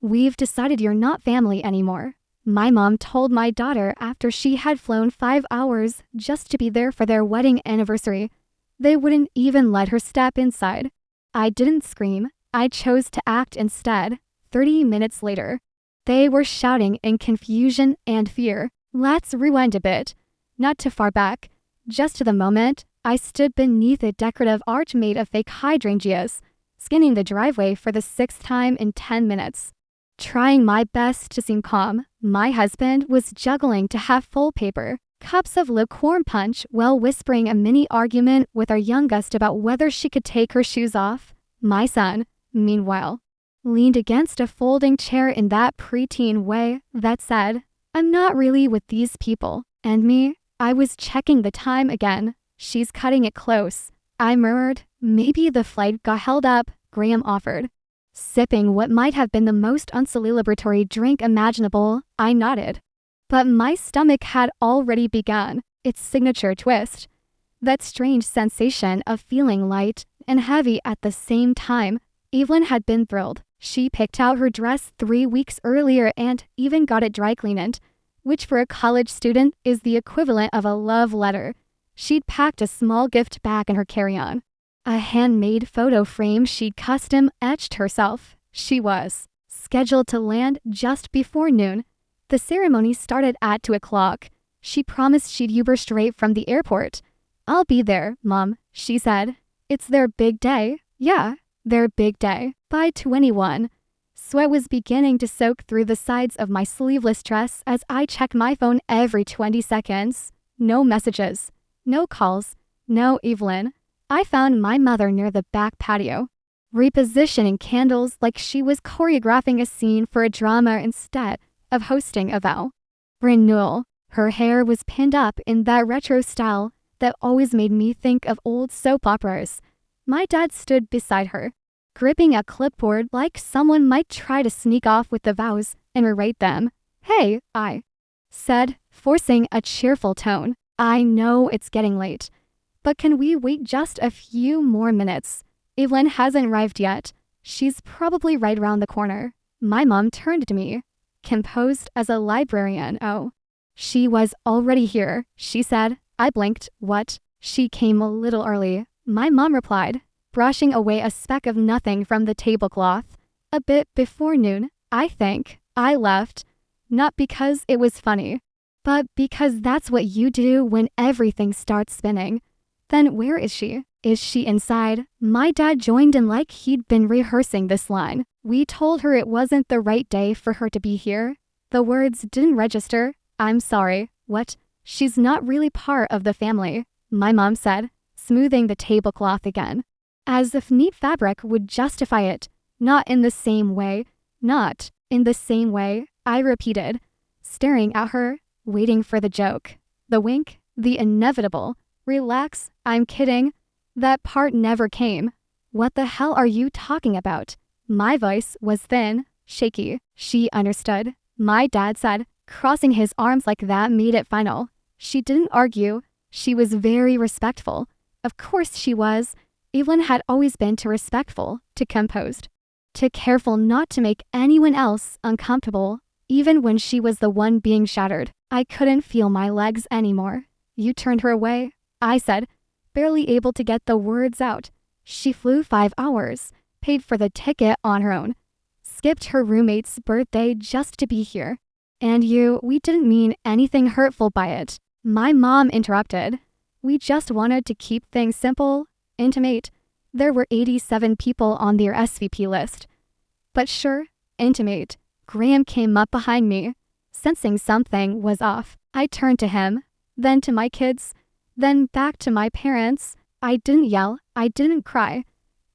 "We've decided you're not family anymore," my mom told my daughter after she had flown 5 hours just to be there for their wedding anniversary. They wouldn't even let her step inside. I didn't scream. I chose to act instead. 30 minutes later, they were shouting in confusion and fear. Let's rewind a bit. Not too far back, just to the moment I stood beneath a decorative arch made of fake hydrangeas, skinning the driveway for the 6th time in 10 minutes. Trying my best to seem calm, my husband was juggling to have full paper, cups of lukewarm punch while whispering a mini argument with our youngest about whether she could take her shoes off. My son, meanwhile, leaned against a folding chair in that preteen way that said, "I'm not really with these people." And me, I was checking the time again. "She's cutting it close," I murmured. "Maybe the flight got held up," Graham offered. Sipping what might have been the most uncelebratory drink imaginable, I nodded. But my stomach had already begun its signature twist. That strange sensation of feeling light and heavy at the same time. Evelyn had been thrilled. She picked out her dress 3 weeks earlier and even got it dry cleaned, which for a college student is the equivalent of a love letter. She'd packed a small gift bag in her carry-on. A handmade photo frame she'd custom etched herself. She was scheduled to land just before noon. The ceremony started at 2 o'clock. She promised she'd Uber straight from the airport. "I'll be there, Mom," she said. "It's their big day." Yeah, their big day. By 21. Sweat was beginning to soak through the sides of my sleeveless dress as I checked my phone every 20 seconds. No messages. No calls. No Evelyn. I found my mother near the back patio, repositioning candles like she was choreographing a scene for a drama instead of hosting a vow renewal. Her hair was pinned up in that retro style that always made me think of old soap operas. My dad stood beside her, gripping a clipboard like someone might try to sneak off with the vows and rewrite them. "Hey," I said, forcing a cheerful tone. "I know it's getting late, but can we wait just a few more minutes? Evelyn hasn't arrived yet. She's probably right around the corner." My mom turned to me, composed as a librarian. "Oh, she was already here," she said. I blinked. "What?" "She came a little early," my mom replied, brushing away a speck of nothing from the tablecloth. "A bit before noon, I think." I left, not because it was funny, but because that's what you do when everything starts spinning. "Then where is she?" "Is she inside?" My dad joined in like he'd been rehearsing this line. "We told her it wasn't the right day for her to be here." The words didn't register. "I'm sorry." "What?" "She's not really part of the family," my mom said, smoothing the tablecloth again, as if neat fabric would justify it. "Not in the same way." "Not in the same way," I repeated, staring at her, waiting for the joke. The wink, the inevitable. "Relax, I'm kidding." That part never came. "What the hell are you talking about?" My voice was thin, shaky. "She understood," my dad said, crossing his arms like that made it final. "She didn't argue. She was very respectful." Of course she was. Evelyn had always been too respectful, too composed, too careful not to make anyone else uncomfortable, even when she was the one being shattered. I couldn't feel my legs anymore. "You turned her away," I said, barely able to get the words out. "She flew 5 hours, paid for the ticket on her own, skipped her roommate's birthday just to be here. And we didn't mean anything hurtful by it," my mom interrupted. "We just wanted to keep things simple, intimate." There were 87 people on their SVP list. But sure, intimate. Graham came up behind me, sensing something was off. I turned to him, then to my kids, then back to my parents. I didn't yell, I didn't cry,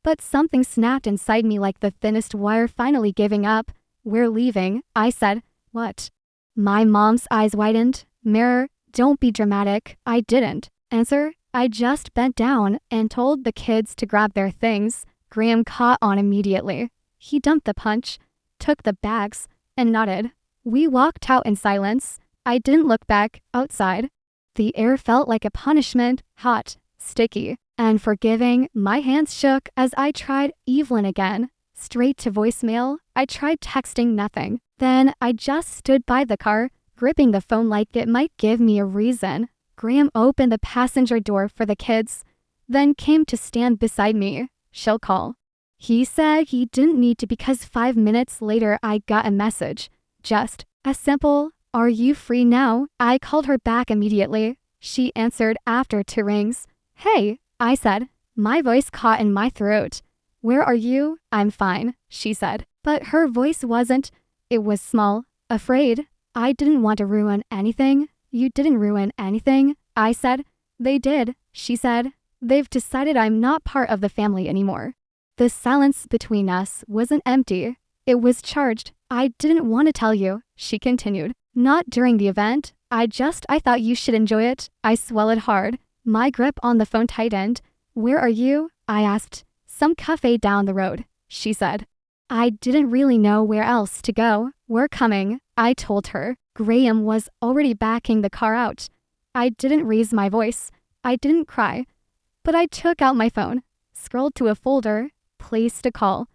but something snapped inside me like the thinnest wire finally giving up. "We're leaving," I said. "What?" My mom's eyes widened. "Mirror, don't be dramatic." I didn't answer. I just bent down and told the kids to grab their things. Graham caught on immediately. He dumped the punch, took the bags, and nodded. We walked out in silence. I didn't look back. Outside, the air felt like a punishment, hot, sticky, and forgiving. My hands shook as I tried Evelyn again. Straight to voicemail, I tried texting, nothing. Then I just stood by the car, gripping the phone like it might give me a reason. Graham opened the passenger door for the kids, then came to stand beside me. She'll call. He said he didn't need to because 5 minutes later I got a message. Just a simple, "Are you free now?" I called her back immediately. She answered after 2 rings. "Hey," I said, my voice caught in my throat. "Where are you?" "I'm fine," she said. But her voice wasn't. It was small, afraid. "I didn't want to ruin anything." "You didn't ruin anything," I said. "They did," she said. "They've decided I'm not part of the family anymore." The silence between us wasn't empty. It was charged. "I didn't want to tell you," she continued. "Not during the event. I thought you should enjoy it." I swallowed hard. My grip on the phone tightened. "Where are you?" I asked. "Some cafe down the road," she said. I didn't really know where else to go. "We're coming," I told her. Graham was already backing the car out. I didn't raise my voice. I didn't cry. But I took out my phone, scrolled to a folder, placed a call.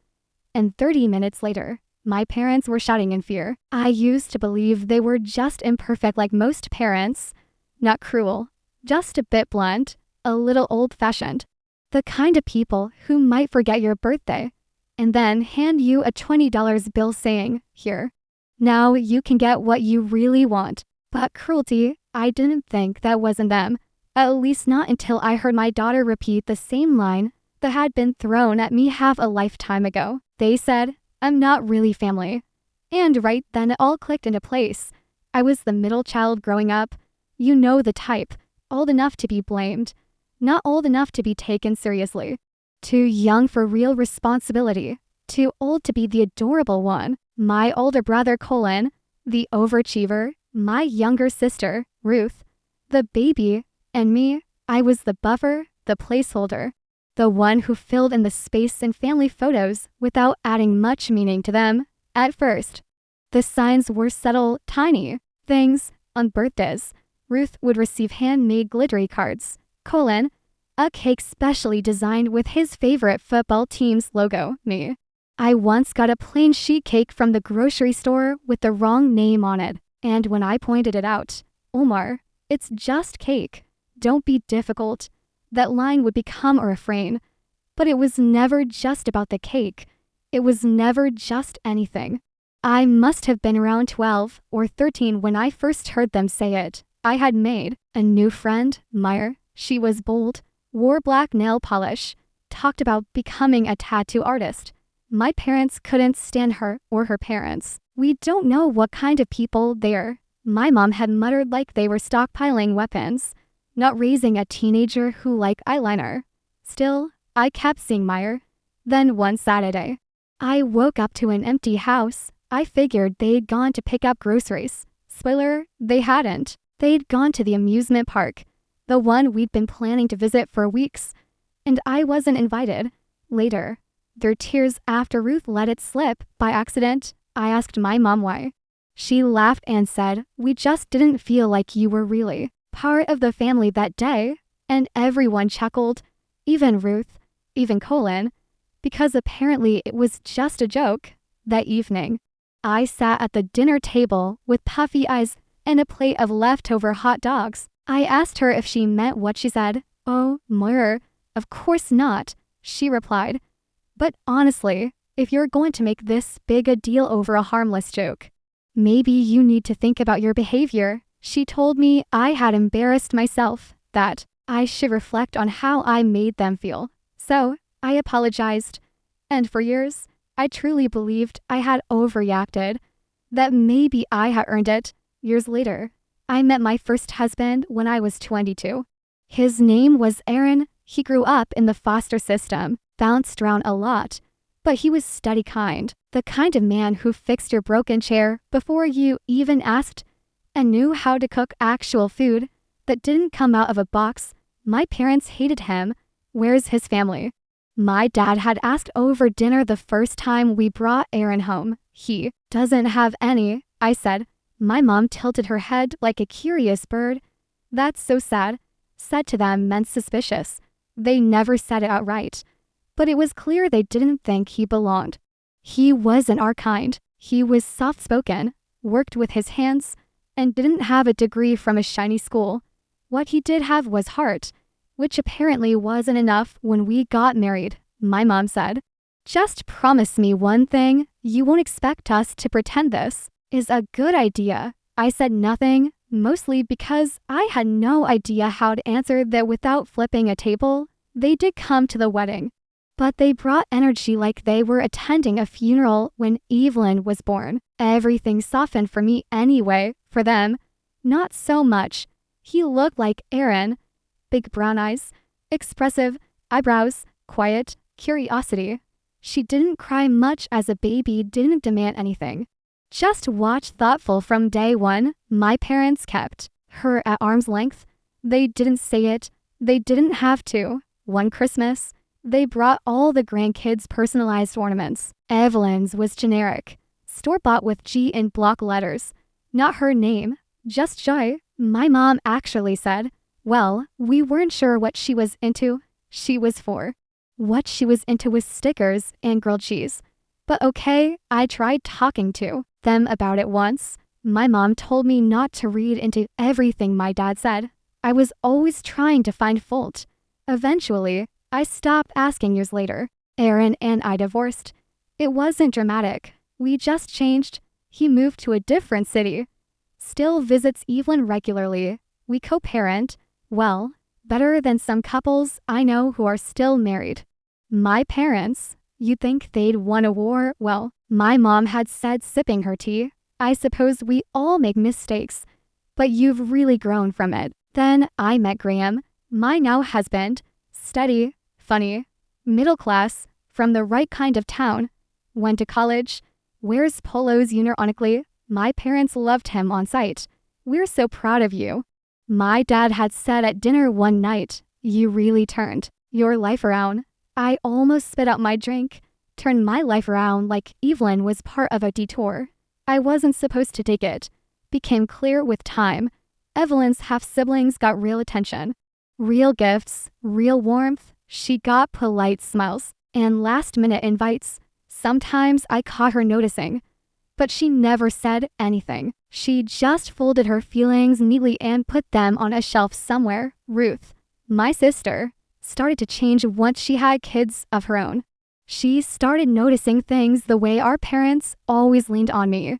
And 30 minutes later, my parents were shouting in fear. I used to believe they were just imperfect like most parents. Not cruel, just a bit blunt, a little old-fashioned. The kind of people who might forget your birthday and then hand you a $20 bill saying, "Here. Now you can get what you really want." But cruelty, I didn't think that was in them. At least not until I heard my daughter repeat the same line that had been thrown at me half a lifetime ago. They said, "I'm not really family." And right then it all clicked into place. I was the middle child growing up. You know the type. Old enough to be blamed. Not old enough to be taken seriously. Too young for real responsibility. Too old to be the adorable one. My older brother, Colin, the overachiever. My younger sister, Ruth, the baby. And me, I was the buffer, the placeholder. The one who filled in the space in family photos without adding much meaning to them. At first, the signs were subtle, tiny things. On birthdays, Ruth would receive handmade glittery cards. Colin, a cake specially designed with his favorite football team's logo. Me, I once got a plain sheet cake from the grocery store with the wrong name on it. And when I pointed it out, "Omar, it's just cake. Don't be difficult," that line would become a refrain. But it was never just about the cake. It was never just anything. I must have been around 12 or 13 when I first heard them say it. I had made a new friend, Meyer. She was bold, wore black nail polish, talked about becoming a tattoo artist. My parents couldn't stand her or her parents. "We don't know what kind of people they're." My mom had muttered like they were stockpiling weapons, not raising a teenager who liked eyeliner. Still, I kept seeing Meyer. Then one Saturday, I woke up to an empty house. I figured they'd gone to pick up groceries. Spoiler, they hadn't. They'd gone to the amusement park, the one we'd been planning to visit for weeks, and I wasn't invited. Later, their tears after Ruth let it slip by accident. I asked my mom why. She laughed and said, "We just didn't feel like you were really part of the family that day." And everyone chuckled, even Ruth, even Colin, because apparently it was just a joke. That evening, I sat at the dinner table with puffy eyes and a plate of leftover hot dogs. I asked her if she meant what she said. "Oh, Moira, of course not," she replied. "But honestly, if you're going to make this big a deal over a harmless joke, maybe you need to think about your behavior." She told me I had embarrassed myself, that I should reflect on how I made them feel. So I apologized. And for years, I truly believed I had overreacted, that maybe I had earned it. Years later, I met my first husband when I was 22. His name was Aaron. He grew up in the foster system, bounced around a lot, but he was steady kind, the kind of man who fixed your broken chair before you even asked, and knew how to cook actual food that didn't come out of a box. My parents hated him. Where's his family? My dad had asked over dinner the first time we brought Aaron home. He doesn't have any, I said. My mom tilted her head like a curious bird. "That's so sad." Said to them meant suspicious. They never said it outright, but it was clear they didn't think he belonged. He wasn't our kind. He was soft-spoken, worked with his hands, and didn't have a degree from a shiny school. What he did have was heart, which apparently wasn't enough when we got married, my mom said. Just promise me one thing, you won't expect us to pretend this is a good idea. I said nothing, mostly because I had no idea how to answer that without flipping a table. They did come to the wedding, but they brought energy like they were attending a funeral when Evelyn was born. Everything softened for me anyway, for them, not so much. He looked like Aaron, big brown eyes, expressive eyebrows, quiet curiosity. She didn't cry much as a baby, didn't demand anything. Just watched thoughtful from day one. My parents kept her at arm's length. They didn't say it. They didn't have to. One Christmas, they brought all the grandkids personalized ornaments. Evelyn's was generic, store-bought with G in block letters. Not her name, just Joy. My mom actually said, well, we weren't sure what she was into. She was 4. What she was into was stickers and grilled cheese. But okay, I tried talking to them about it once. My mom told me not to read into everything my dad said. I was always trying to find fault. Eventually, I stopped asking years later. Aaron and I divorced. It wasn't dramatic. We just changed. He moved to a different city. Still visits Evelyn regularly. We co-parent. Well, better than some couples I know who are still married. My parents, you'd think they'd won a war. Well, my mom had said sipping her tea. I suppose we all make mistakes, but you've really grown from it. Then I met Graham, my now husband, steady, funny, middle class, from the right kind of town. Went to college, wears polos unironically. My parents loved him on sight. We're so proud of you. My dad had said at dinner one night, you really turned your life around. I almost spit out my drink. Turned my life around like Evelyn was part of a detour. I wasn't supposed to take it. Became clear with time. Evelyn's half-siblings got real attention. Real gifts, real warmth. She got polite smiles and last-minute invites. Sometimes I caught her noticing, but she never said anything. She just folded her feelings neatly and put them on a shelf somewhere. Ruth, my sister, started to change once she had kids of her own. She started noticing things the way our parents always leaned on me,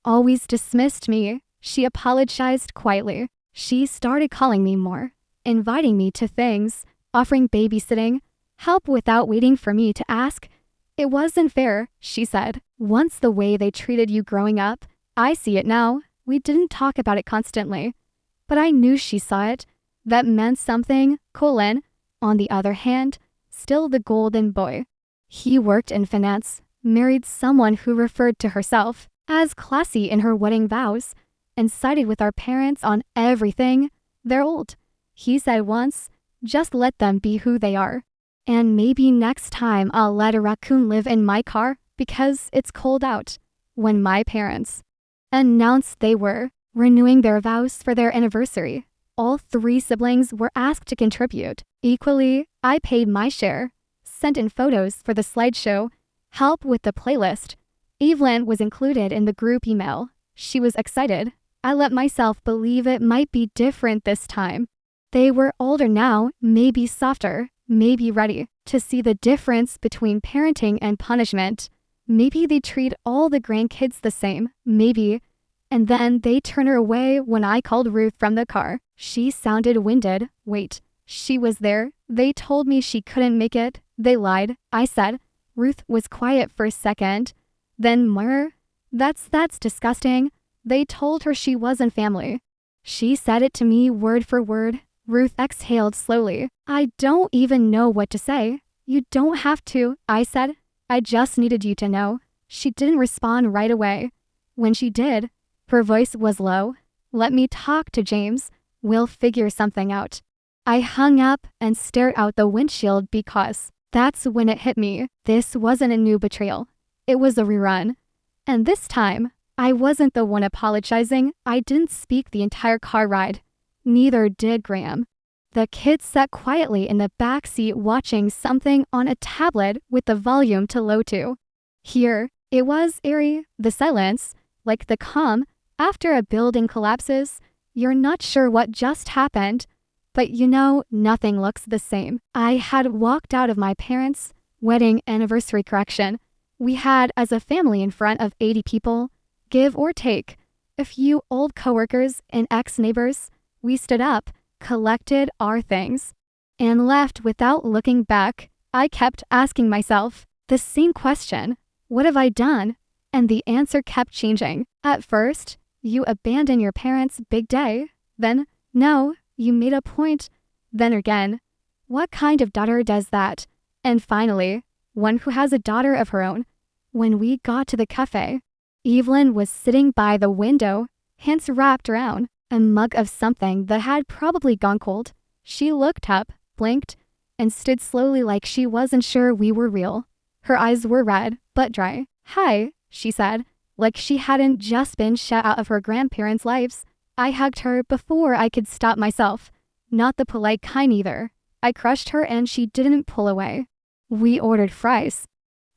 always dismissed me. She apologized quietly. She started calling me more, inviting me to things, offering babysitting, help without waiting for me to ask. It wasn't fair, she said. Once the way they treated you growing up, I see it now. We didn't talk about it constantly, but I knew she saw it. That meant something. Colin, on the other hand, still the golden boy. He worked in finance, married someone who referred to herself as classy in her wedding vows, and sided with our parents on everything. They're old. He said once, just let them be who they are. And maybe next time I'll let a raccoon live in my car because it's cold out. When my parents announced they were renewing their vows for their anniversary, all 3 siblings were asked to contribute. Equally, I paid my share, sent in photos for the slideshow, help with the playlist. Evelyn was included in the group email. She was excited. I let myself believe it might be different this time. They were older now, maybe softer, maybe ready to see the difference between parenting and punishment. Maybe they treat all the grandkids the same, maybe. And then they turn her away when I called Ruth from the car. She sounded winded. Wait, she was there. They told me she couldn't make it. They lied. I said. Ruth was quiet for a second. Then more. That's disgusting. They told her she wasn't family. She said it to me word for word. Ruth exhaled slowly. I don't even know what to say. You don't have to, I said. I just needed you to know. She didn't respond right away. When she did, her voice was low. Let me talk to James. We'll figure something out. I hung up and stared out the windshield because that's when it hit me. This wasn't a new betrayal. It was a rerun. And this time, I wasn't the one apologizing. I didn't speak the entire car ride. Neither did Graham. The kids sat quietly in the back seat watching something on a tablet with the volume too low to. Here, it was eerie, the silence, like the calm after a building collapses. You're not sure what just happened, but you know nothing looks the same. I had walked out of my parents' wedding anniversary correction. We had, as a family in front of 80 people, give or take, a few old coworkers and ex-neighbors. We stood up, collected our things, and left without looking back. I kept asking myself the same question. What have I done? And the answer kept changing. At first, you abandon your parents' big day. Then, no, you made a point. Then again, what kind of daughter does that? And finally, one who has a daughter of her own. When we got to the cafe, Evelyn was sitting by the window, hands wrapped around a mug of something that had probably gone cold. She looked up, blinked, and stood slowly like she wasn't sure we were real. Her eyes were red, but dry. "Hi," she said, like she hadn't just been shut out of her grandparents' lives. I hugged her before I could stop myself. Not the polite kind either. I crushed her and she didn't pull away. We ordered fries.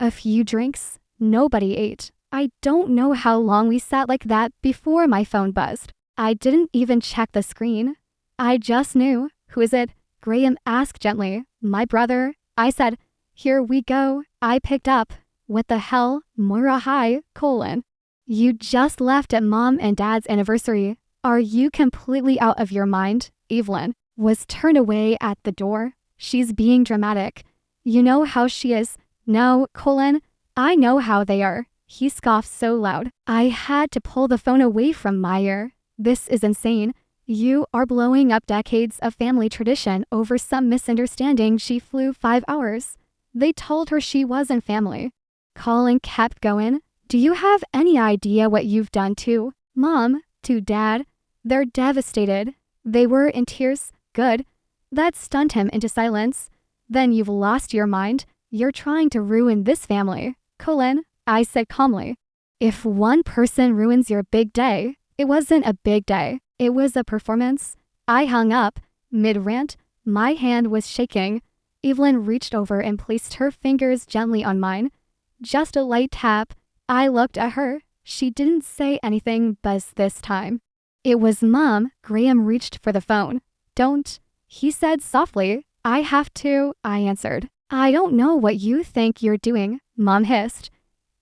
A few drinks. Nobody ate. I don't know how long we sat like that before my phone buzzed. I didn't even check the screen. I just knew. "Who is it?" Graham asked gently. "My brother." I said, "Here we go." I picked up. "What the hell? Moira, hi, colon. You just left at mom and dad's anniversary. Are you completely out of your mind?" Evelyn was turned away at the door. "She's being dramatic. You know how she is." "No, colon. I know how they are." He scoffed so loud, I had to pull the phone away from my ear. "This is insane. You are blowing up decades of family tradition over some misunderstanding. She flew 5 hours. They told her she wasn't family." Colin kept going. "Do you have any idea what you've done to mom, to dad? They're devastated." They were in tears. "Good." That stunned him into silence. "Then you've lost your mind. You're trying to ruin this family." "Colin," I said calmly, "if one person ruins your big day, it wasn't a big day. It was a performance." I hung up, mid-rant. My hand was shaking. Evelyn reached over and placed her fingers gently on mine. Just a light tap. I looked at her. She didn't say anything buzz this time. "It was Mom." Graham reached for the phone. "Don't," he said softly. "I have to," I answered. "I don't know what you think you're doing," Mom hissed,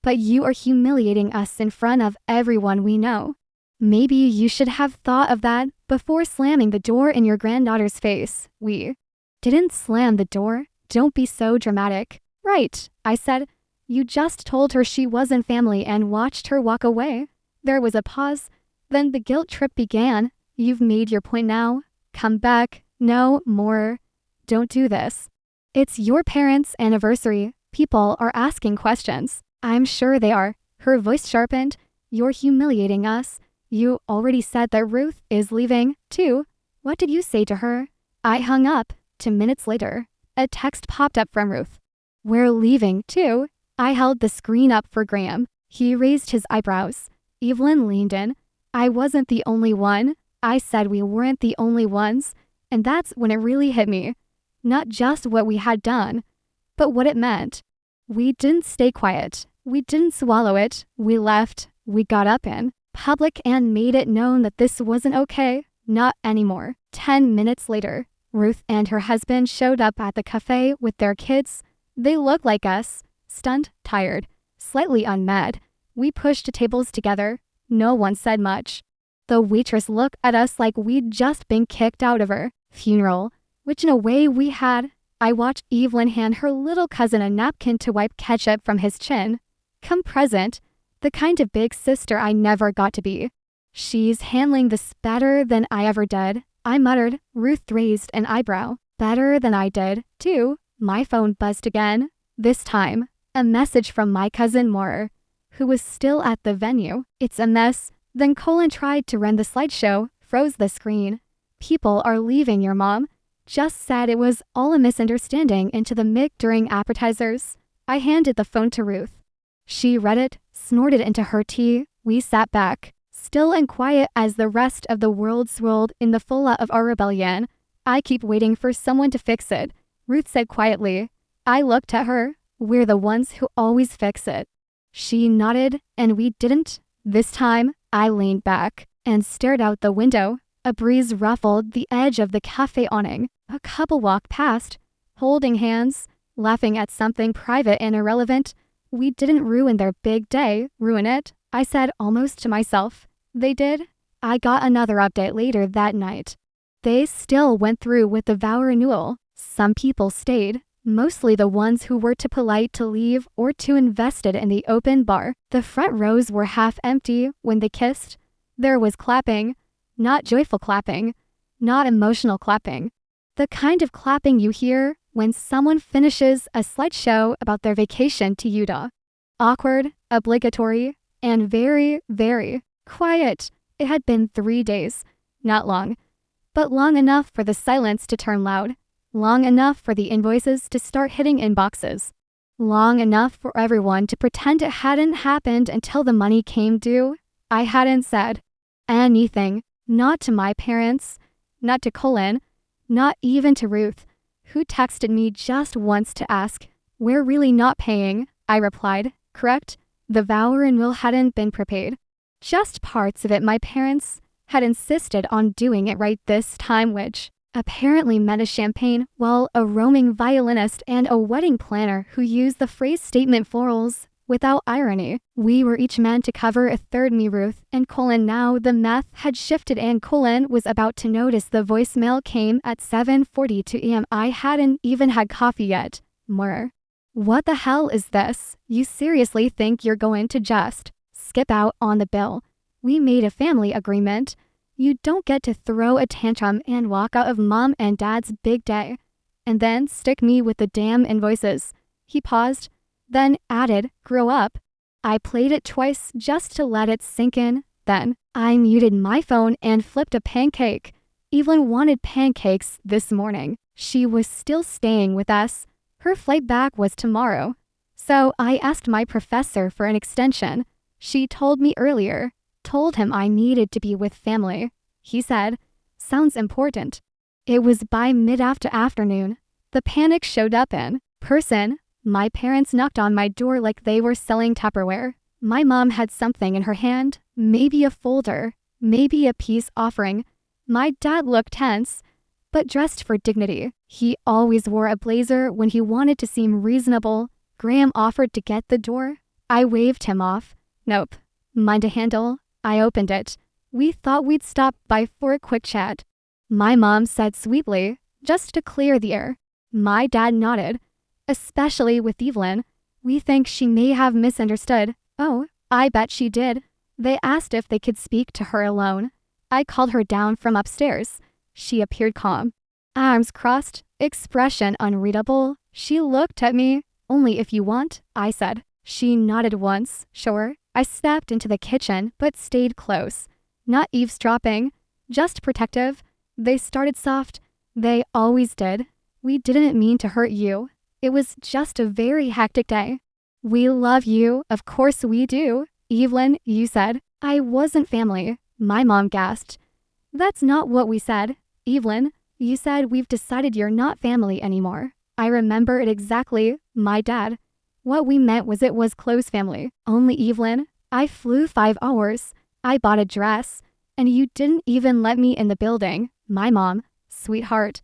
"but you are humiliating us in front of everyone we know. Maybe you should have thought of that before slamming the door in your granddaughter's face." "We didn't slam the door. Don't be so dramatic." "Right," I said. "You just told her she wasn't family and watched her walk away." There was a pause. Then the guilt trip began. "You've made your point now. Come back. No more. Don't do this. It's your parents' anniversary. People are asking questions." "I'm sure they are." Her voice sharpened. "You're humiliating us. You already said that Ruth is leaving, too. What did you say to her?" I hung up. 2 minutes later, a text popped up from Ruth. "We're leaving, too." I held the screen up for Graham. He raised his eyebrows. Evelyn leaned in. "I wasn't the only one." I said we weren't the only ones, and that's when it really hit me. Not just what we had done, but what it meant. We didn't stay quiet. We didn't swallow it. We left. We got up in public and made it known that this wasn't okay. Not anymore. 10 minutes later, Ruth and her husband showed up at the cafe with their kids. They looked like us, stunned, tired, slightly unmad. We pushed tables together. No one said much. The waitress looked at us like we'd just been kicked out of her funeral, which in a way we had. I watched Evelyn hand her little cousin a napkin to wipe ketchup from his chin. Come present, the kind of big sister I never got to be. "She's handling this better than I ever did," I muttered. Ruth raised an eyebrow. "Better than I did, too." My phone buzzed again. This time, a message from my cousin Moore, who was still at the venue. "It's a mess." Then Colin tried to run the slideshow, froze the screen. "People are leaving your mom. Just said it was all a misunderstanding into the mic during appetizers." I handed the phone to Ruth. She read it, snorted into her tea. We sat back, still and quiet as the rest of the world swirled in the fallout of our rebellion. "I keep waiting for someone to fix it," Ruth said quietly. I looked at her. "We're the ones who always fix it." She nodded, and we didn't. This time, I leaned back and stared out the window. A breeze ruffled the edge of the cafe awning. A couple walked past, holding hands, laughing at something private and irrelevant. We didn't ruin their big day, ruin it, I said almost to myself. They did. I got another update later that night. They still went through with the vow renewal. Some people stayed, mostly the ones who were too polite to leave or too invested in the open bar. The front rows were half empty when they kissed. There was clapping, not joyful clapping, not emotional clapping. The kind of clapping you hear when someone finishes a slideshow about their vacation to Utah. Awkward, obligatory, and very, very quiet. It had been 3 days. Not long, but long enough for the silence to turn loud. Long enough for the invoices to start hitting inboxes. Long enough for everyone to pretend it hadn't happened until the money came due. I hadn't said anything, not to my parents, not to Colin, not even to Ruth, who texted me just once to ask, "We're really not paying," I replied, correct? The vow renewal hadn't been prepaid. Just parts of it my parents had insisted on doing it right this time, which apparently meant a champagne, while a roaming violinist and a wedding planner who used the phrase statement florals without irony. We were each meant to cover a third, me, Ruth, and Colin. Now the math had shifted and Colin was about to notice the voicemail came at 7:42 a.m. I hadn't even had coffee yet. More. What the hell is this? You seriously think you're going to just skip out on the bill? We made a family agreement. You don't get to throw a tantrum and walk out of mom and dad's big day and then stick me with the damn invoices. He paused, then added, "Grow up." I played it twice just to let it sink in. Then I muted my phone and flipped a pancake. Evelyn wanted pancakes this morning. She was still staying with us. Her flight back was tomorrow. So I asked my professor for an extension. She told me earlier. Told him I needed to be with family. He said, "Sounds important." It was by mid-afternoon. The panic showed up in person. My parents knocked on my door like they were selling Tupperware. My mom had something in her hand, maybe a folder, maybe a peace offering. My dad looked tense, but dressed for dignity. He always wore a blazer when he wanted to seem reasonable. Graham offered to get the door. I waved him off. "Nope. Mind a handle?" I opened it. We thought we'd stop by for a quick chat. My mom said sweetly, "Just to clear the air." My dad nodded. "Especially with Evelyn. We think she may have misunderstood." "Oh, I bet she did." They asked if they could speak to her alone. I called her down from upstairs. She appeared calm. Arms crossed, expression unreadable. She looked at me. "Only if you want," I said. She nodded once. "Sure." I stepped into the kitchen, but stayed close. Not eavesdropping, just protective. They started soft. They always did. "We didn't mean to hurt you. It was just a very hectic day." "We love you, of course we do." "Evelyn, you said I wasn't family." My mom gasped. "That's not what we said. Evelyn, you said we've decided you're not family anymore." I remember it exactly. My dad. What we meant was it was close family. Only Evelyn. I flew 5 hours. I bought a dress. And you didn't even let me in the building. My mom. "Sweetheart.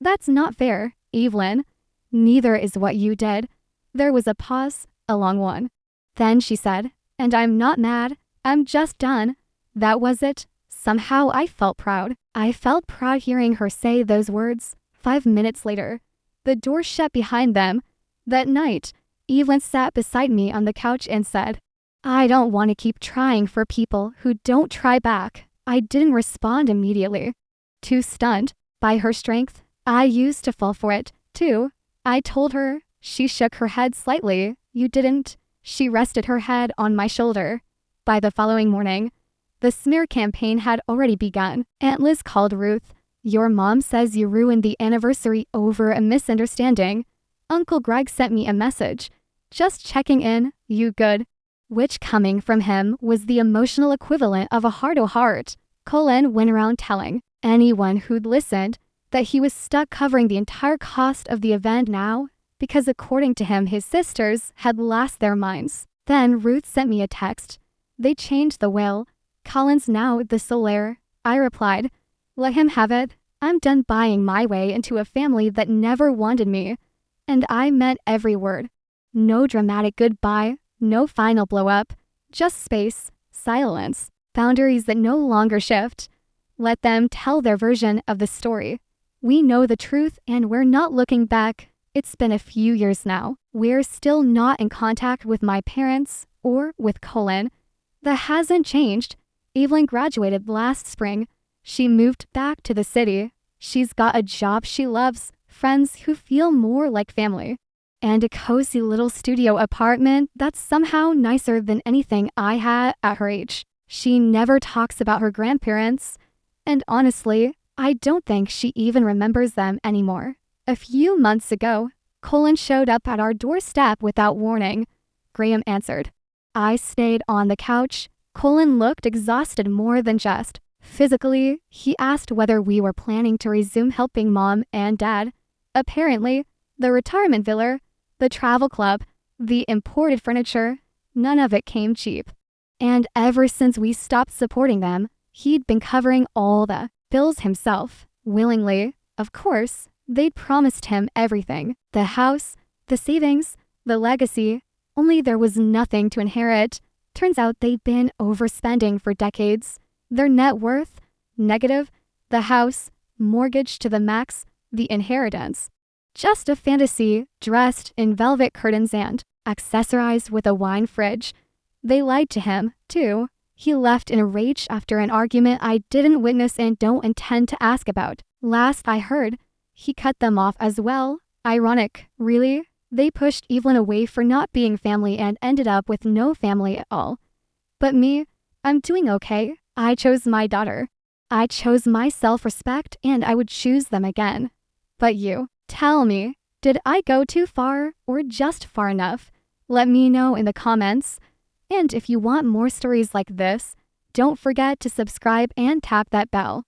That's not fair, Evelyn. Neither is what you did." There was a pause, a long one. Then she said, "And I'm not mad. I'm just done." That was it. Somehow I felt proud. I felt proud hearing her say those words. 5 minutes later, the door shut behind them. That night, Evelyn sat beside me on the couch and said, "I don't want to keep trying for people who don't try back." I didn't respond immediately. Too stunned by her strength. I used to fall for it, too. I told her. She shook her head slightly. "You didn't." She rested her head on my shoulder. By the following morning, the smear campaign had already begun. Aunt Liz called Ruth. "Your mom says you ruined the anniversary over a misunderstanding. Uncle Greg sent me a message. Just checking in, you good?" Which, coming from him, was the emotional equivalent of a heart-to-heart. Colin went around telling anyone who'd listened that he was stuck covering the entire cost of the event now because according to him his sisters had lost their minds. Then Ruth sent me a text. They changed the will. Colin's now the sole heir. I replied, let him have it. I'm done buying my way into a family that never wanted me. And I meant every word. No dramatic goodbye, no final blow up, just space, silence, boundaries that no longer shift. Let them tell their version of the story. We know the truth and we're not looking back. It's been a few years now. We're still not in contact with my parents or with Colin. That hasn't changed. Evelyn graduated last spring. She moved back to the city. She's got a job she loves, friends who feel more like family, and a cozy little studio apartment that's somehow nicer than anything I had at her age. She never talks about her grandparents, and honestly, I don't think she even remembers them anymore. A few months ago, Colin showed up at our doorstep without warning. Graham answered. I stayed on the couch. Colin looked exhausted more than just physically. He asked whether we were planning to resume helping mom and dad. Apparently, the retirement villa, the travel club, the imported furniture, none of it came cheap. And ever since we stopped supporting them, he'd been covering all the bills himself, willingly. Of course, they'd promised him everything. The house, the savings, the legacy, only there was nothing to inherit. Turns out they'd been overspending for decades. Their net worth, negative. The house, mortgaged to the max. The inheritance, just a fantasy dressed in velvet curtains and accessorized with a wine fridge. They lied to him, too. He left in a rage after an argument I didn't witness and don't intend to ask about. Last I heard, he cut them off as well. Ironic, really. They pushed Evelyn away for not being family and ended up with no family at all. But me, I'm doing okay. I chose my daughter. I chose my self-respect and I would choose them again. But you, tell me, did I go too far or just far enough? Let me know in the comments. And if you want more stories like this, don't forget to subscribe and tap that bell.